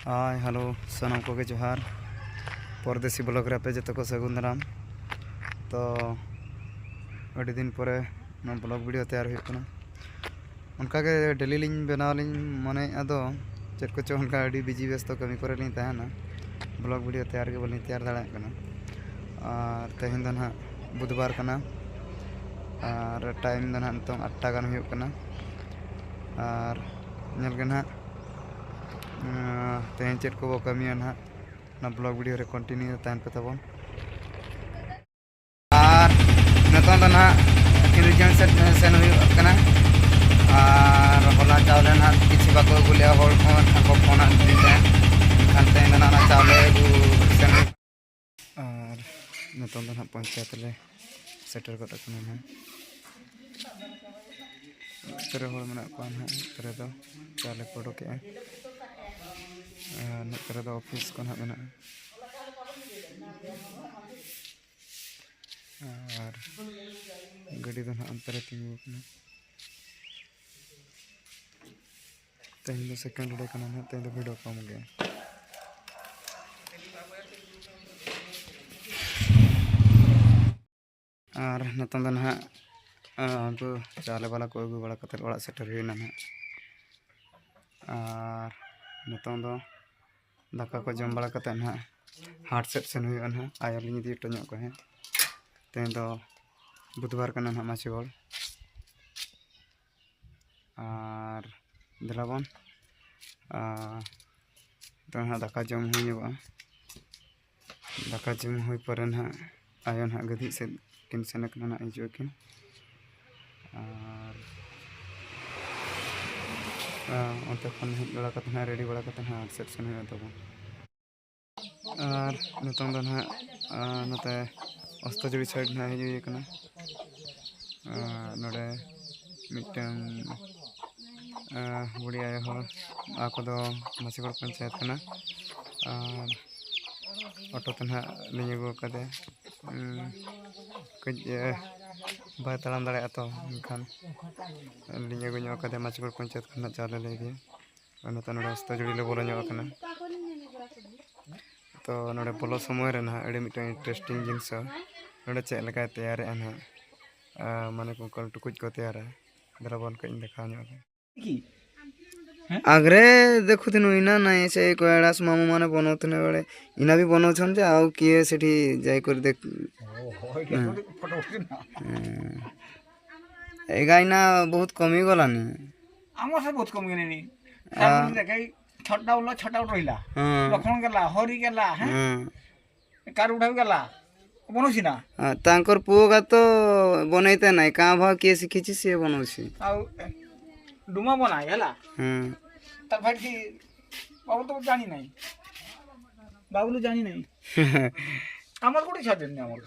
Hi hello सनम को जोहार परदेसी ब्लॉग रे पे जतो को सगुन दाराम। तो अड़ी दिन पर ब्लॉग वीडियो तैयार होना उनका के डेली लिंग बनाव लिंग मने अदो चेक को उनका अड़ी बिजी व्यस्त कमी करे लिंग तहना ब्लॉग वीडियो तैयार के बलिंग तैयार दाड़ा कना। और तेहन दो ना बुधवार कना और टाइम दो ना नितों 8टा गान हुयुग कना। और नेल के ना तेहन चेक को कमिया ना ना ब्लॉग वीडियो रे कंटिन्यू तहन पे तबन। और नितों दो ना किलोजन सेन हुयुग कना। और होला चावले ना किसी बाको गुलिया होल फोन को फोन दिते खान तेहन ना चावले सेन। और नितों दो ना पंचायत ले सेटर को तकना ना तेरे होल मना को ना तेरे दो चाले कोडो के तेरे दो ऑफिस को ना मना। और गाड़ी दो ना अंतरे तिंगु कना तेहन दो सेकंड डे कना ना तेहन दो वीडियो कम गया। और नितों दो ना उनको चाले वाला को अगू बड़ा कतर ओड़ा सेटर हुईना ना। और नितों दो दाका को जम बड़ा कते ना हाट सेट सेन हुईना ना आयर लिंग दी टोño को है तेहन दो बुधवार कना ना माछीगोल। और दिलाबन तो ना दाका जम हुईबा दाका जम हुई पर ना आयो ना गधी से किन सेनक ना हिजो किन। और अंत खन हेज बड़ा कते ना रेडी बड़ा कते ना सेट सेन हुई तबन। और नितों दो ना नते अस्तजड़ी साइड ना हिज हुई कना नोडे मिटन बुढ़ी आयो हो आको दो माछीगोड़ पंचायत कना। और ऑटो तो ना लिंग अगू कदे कज बाय तड़ाम दाड़ा तो खान लिंग अगू ᱧᱚᱜ कदे माछीगोड़ पंचायत खना चाले ले दी नते नोडे अस्तजड़ी ले बोलो ᱧᱚᱜ कना। तो नोडे बोलो समय रे ना अड़ी मिटन इंटरेस्टिंग जिनिस नोडे चेक लगा तैयार ना माने को कल टुकुज को तैयार दराबन कई देखा ᱧᱚᱜ आगरे देखु दिन इना नहीं से कोयडास मामू माने बनोतने बेले इना भी बनो छन जे आउ किए सेठी जाय कर देख एगाइना बहुत कमी गलानी आमर से बहुत कमी गलानी साबुन देखाई छटा रहिला लखन गेला हरि गेला हैं कार उठा गेला बनोसी ना तांकर पुओगा तो बनैते नाही का भा के सिखिछि से बनोसी आ डुमा बनाय हला त भाई बाबू तो जानी नहीं बाबू जानी नहीं आमर कोठी छाड़ देनी आमर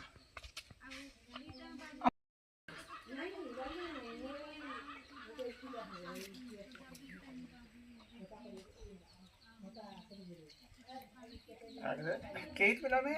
केहित पिला नहीं